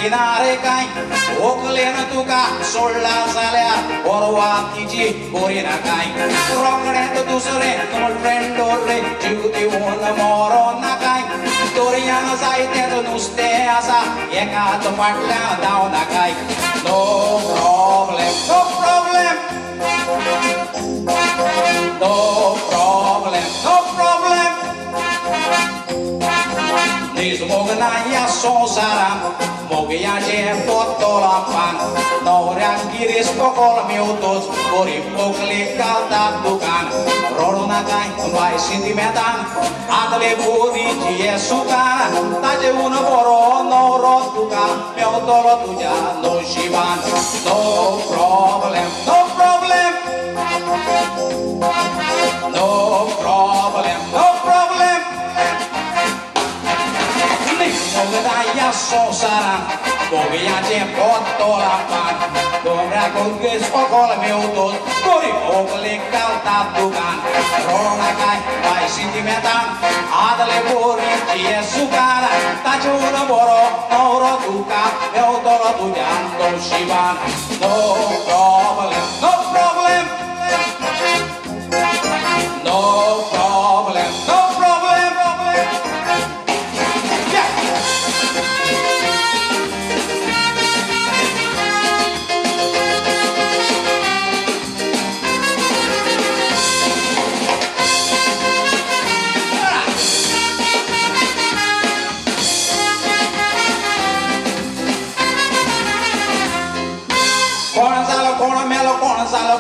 किनारे काय ओकलेन तुका सोडला जाल्यार बरोवा तिची बोरीना काय रोकड्यात दुसरे फ्रेंड रे जीव दिवन मरोना काय दोरयान जायतेच नुस्तें आसा एकाच फाटल्यान धांवना काय no problem no problem no problem no problem Nis mognaia sonsaran mogiaje potolapan Norean kiris pokol miutus Bori pokli kalta dukan Roruna kai vai sentimentan Adle budi cie sukan Taje un boro no rotuka Meutolo tuja no shivan No problem, no problem No problem, no problem Mogdaya sosaran, bogiaje pottolapan, dobra kolges okol meutos, kori okle kaltatukan, ronakai vai sentimentan, adale pori cie sukara, tajuna boro, nauro tuka, meutolo tujan toshiban, no problem, no problem, no problem, no problem, problem.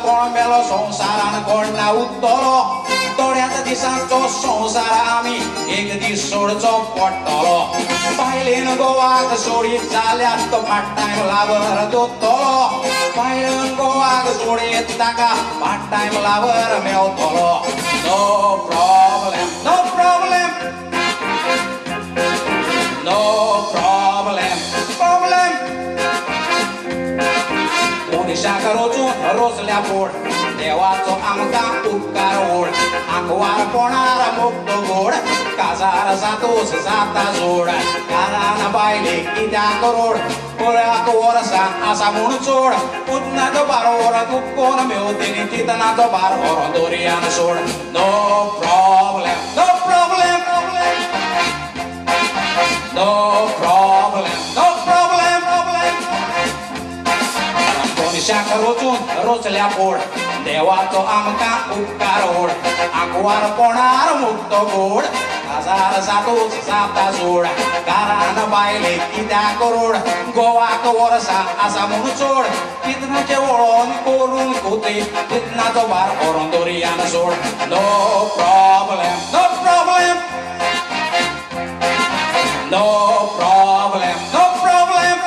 Koण मेलो संसारान कोणा उत्तलो तोड्यात दिसांचो संसार आमी एक दीस सोडचो पडटलो बायलेन गोवाक सोडीत जाल्यार तो पार्ट टाइम लावर दोतलो बायलेन गोवाक सोडीत ताका पार्ट टाइम लावर मेवतलो no problem no problem no problem problem मनीषाक रोजल्या पोड देवाचो आमकां उपकार ओड आंकवार कोणार मोठो गोड काजार जातोच जाता जोड कारण बायले कित्याक रोड पळयाक वर्सां आसा म्हूण चोड पुतनाचो बार वर दुखोन मेवतेनी चितनाचो बार व्हरोन दोरयान सोड no problem no problem no problem no problem problem मनीषाक रोचल्या पोड देवाचो आमकां उपकार ओड आंकवार कोणार मुक्तो गोड हजार जातोच जाता जोड कारण बायले कित्याक रोड गोवाक वर्सां आसा म्हूण चोड कितनाचे वळोन करून कोते कितनाचो भार व्हरोन दोरयान सोड no problem no problem no problem no problem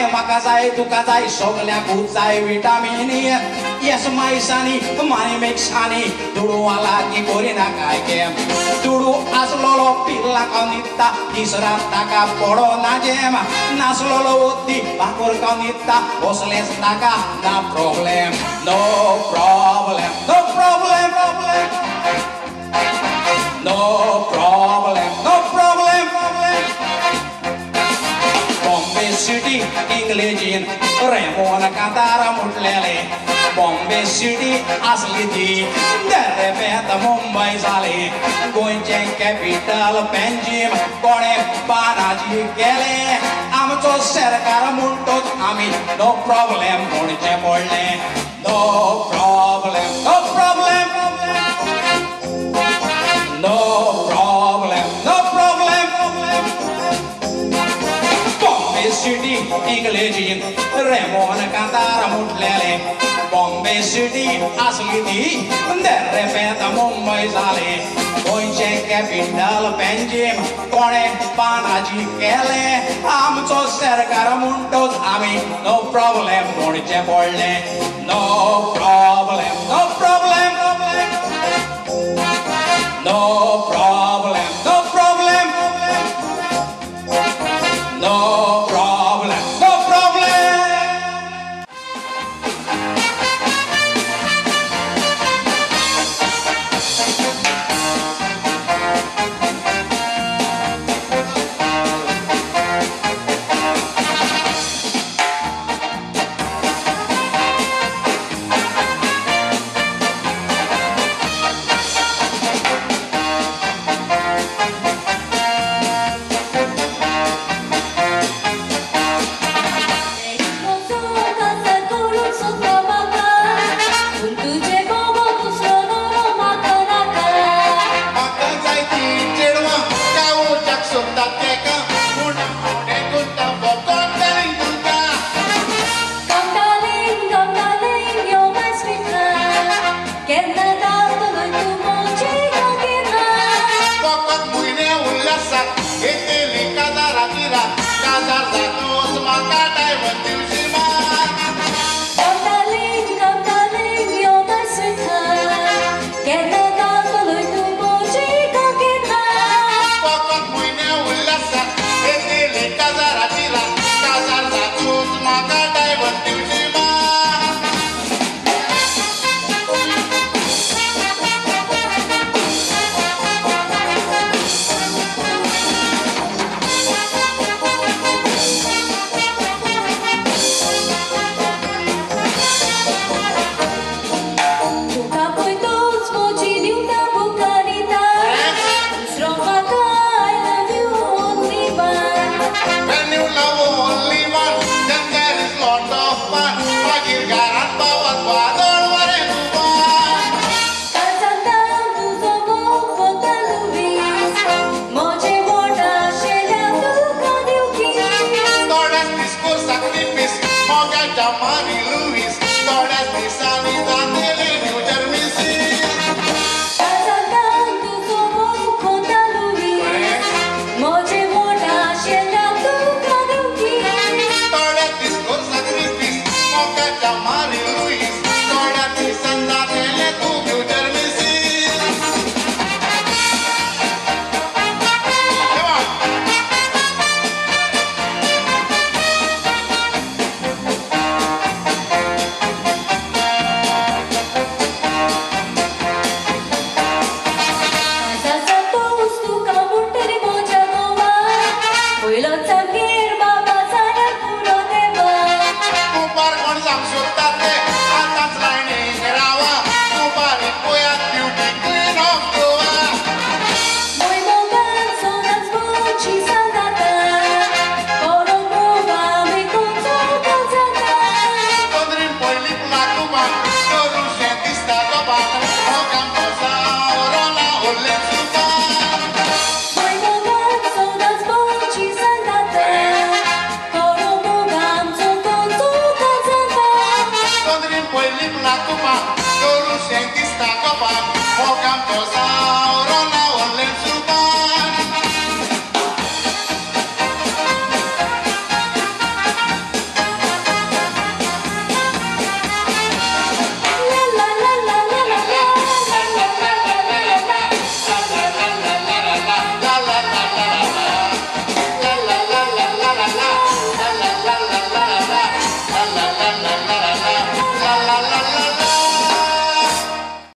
म्हाका जाय तुका जाय सगळ्यांकूच जाय विटामीन येस मायसांनी मानी मिक्सांनी दुडू लागीं करिनाकाय गेम दुडू आसलोलो पिल्लांका न्हिदता तिसरा ताका पडो ना जेम नासलोलो वत्ती भाकर न्हिदता बसलेच ताका ना problem no problem no problem no problem no problem Bombay city इंग्लिशीन रेमोन कांतार म्हटलेले बॉम्बे सिटी असली ती दरेपेत मुंबय जाली गोंयचे कॅपिटल पणजीम कोणे बानाजी केले आमचो सरकार म्हणटोच आमी नो प्रॉब्लेम म्हणचे पडले no problem no problem no problem no problem Bombay city इंग्लिशीन रेमोन कांतार म्हटलेले बॉम्बे सिटी असली ती दरेपेत मुंबय जाली गोंयचे कॅपिटल पणजीम कोणे बानाजी केले आमचो सरकार म्हणटोच आमी नो प्रॉब्लेम म्हणचे पडले no problem no problem no problem no problem no problem no problem Rosa